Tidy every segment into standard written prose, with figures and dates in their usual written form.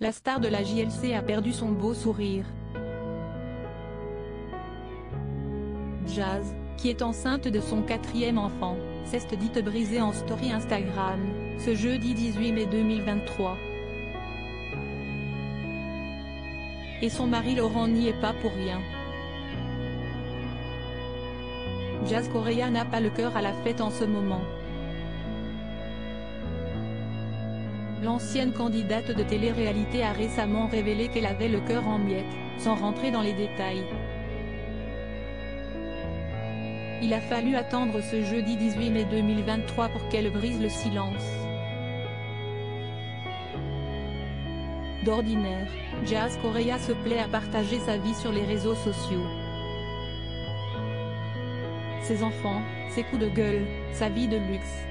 la star de la JLC a perdu son beau sourire. Jazz, qui est enceinte de son 4e enfant, s'est dite brisée en story Instagram, ce jeudi 18 mai 2023. Et son mari Laurent n'y est pas pour rien. Jazz Correia n'a pas le cœur à la fête en ce moment. L'ancienne candidate de télé-réalité a récemment révélé qu'elle avait le cœur en miettes, sans rentrer dans les détails. Il a fallu attendre ce jeudi 18 mai 2023 pour qu'elle brise le silence. D'ordinaire, Jazz Correia se plaît à partager sa vie sur les réseaux sociaux. Ses enfants, ses coups de gueule, sa vie de luxe.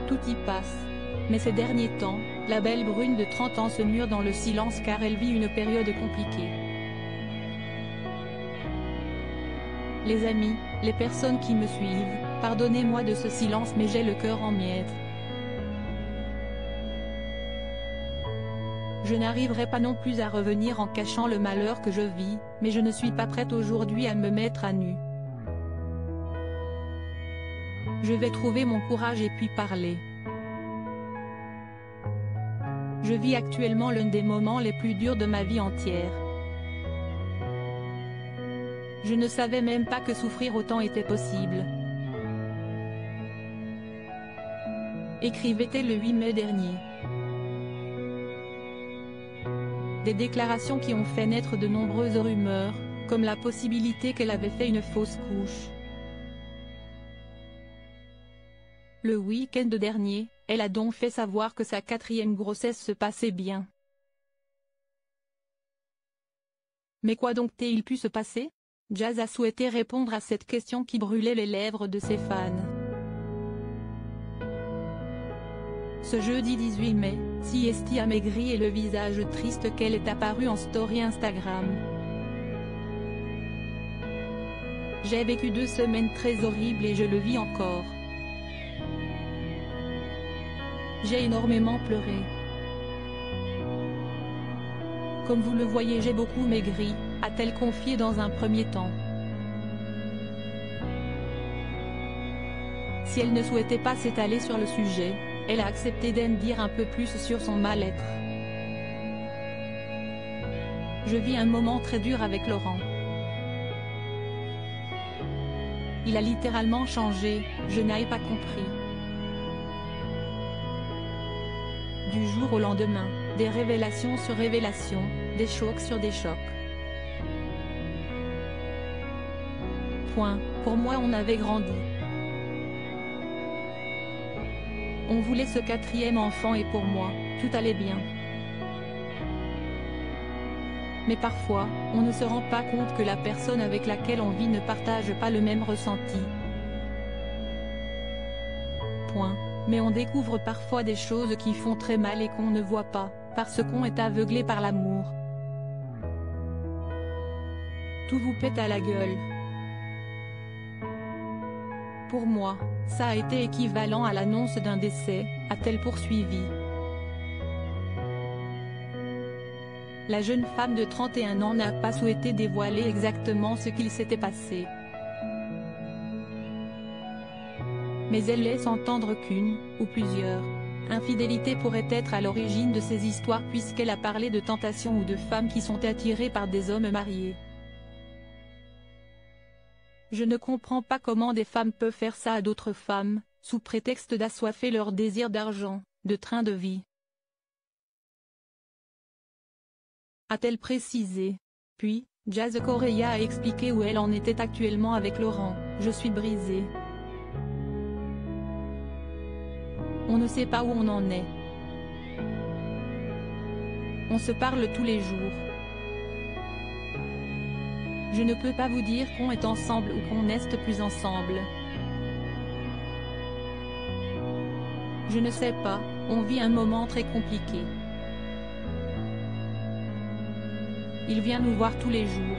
Tout y passe. Mais ces derniers temps, la belle brune de 30 ans se mure dans le silence car elle vit une période compliquée. Les amis, les personnes qui me suivent, pardonnez-moi de ce silence mais j'ai le cœur en miettes. Je n'arriverai pas non plus à revenir en cachant le malheur que je vis, mais je ne suis pas prête aujourd'hui à me mettre à nu. Je vais trouver mon courage et puis parler. Je vis actuellement l'un des moments les plus durs de ma vie entière. Je ne savais même pas que souffrir autant était possible. Écrivait-elle le 8 mai dernier. Des déclarations qui ont fait naître de nombreuses rumeurs, comme la possibilité qu'elle avait fait une fausse couche. Le week-end dernier, elle a donc fait savoir que sa 4e grossesse se passait bien. Mais quoi donc t-il pu se passer? Jazz a souhaité répondre à cette question qui brûlait les lèvres de ses fans. Ce jeudi 18 mai, si Esti a maigri et le visage triste qu'elle est apparue en story Instagram. J'ai vécu 2 semaines très horribles et je le vis encore. J'ai énormément pleuré. Comme vous le voyez, j'ai beaucoup maigri, a-t-elle confié dans un premier temps. Si elle ne souhaitait pas s'étaler sur le sujet, elle a accepté d'en dire un peu plus sur son mal-être. Je vis un moment très dur avec Laurent. Il a littéralement changé, je n'avais pas compris. Du jour au lendemain, des révélations sur révélations, des chocs sur des chocs. Point. Pour moi on avait grandi. On voulait ce 4e enfant et pour moi, tout allait bien. Mais parfois, on ne se rend pas compte que la personne avec laquelle on vit ne partage pas le même ressenti. Point. Mais on découvre parfois des choses qui font très mal et qu'on ne voit pas, parce qu'on est aveuglé par l'amour. Tout vous pète à la gueule. Pour moi, ça a été équivalent à l'annonce d'un décès, a-t-elle poursuivi. La jeune femme de 31 ans n'a pas souhaité dévoiler exactement ce qu'il s'était passé. Mais elle laisse entendre qu'une, ou plusieurs, infidélités pourraient être à l'origine de ces histoires puisqu'elle a parlé de tentations ou de femmes qui sont attirées par des hommes mariés. Je ne comprends pas comment des femmes peuvent faire ça à d'autres femmes, sous prétexte d'assoiffer leur désir d'argent, de train de vie. A-t-elle précisé. Puis, Jazz Correia a expliqué où elle en était actuellement avec Laurent. Je suis brisée. On ne sait pas où on en est. On se parle tous les jours. Je ne peux pas vous dire qu'on est ensemble ou qu'on n'est plus ensemble. Je ne sais pas, on vit un moment très compliqué. Il vient nous voir tous les jours.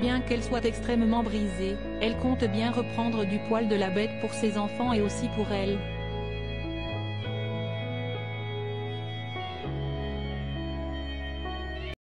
Bien qu'elle soit extrêmement brisée, elle compte bien reprendre du poil de la bête pour ses enfants et aussi pour elle.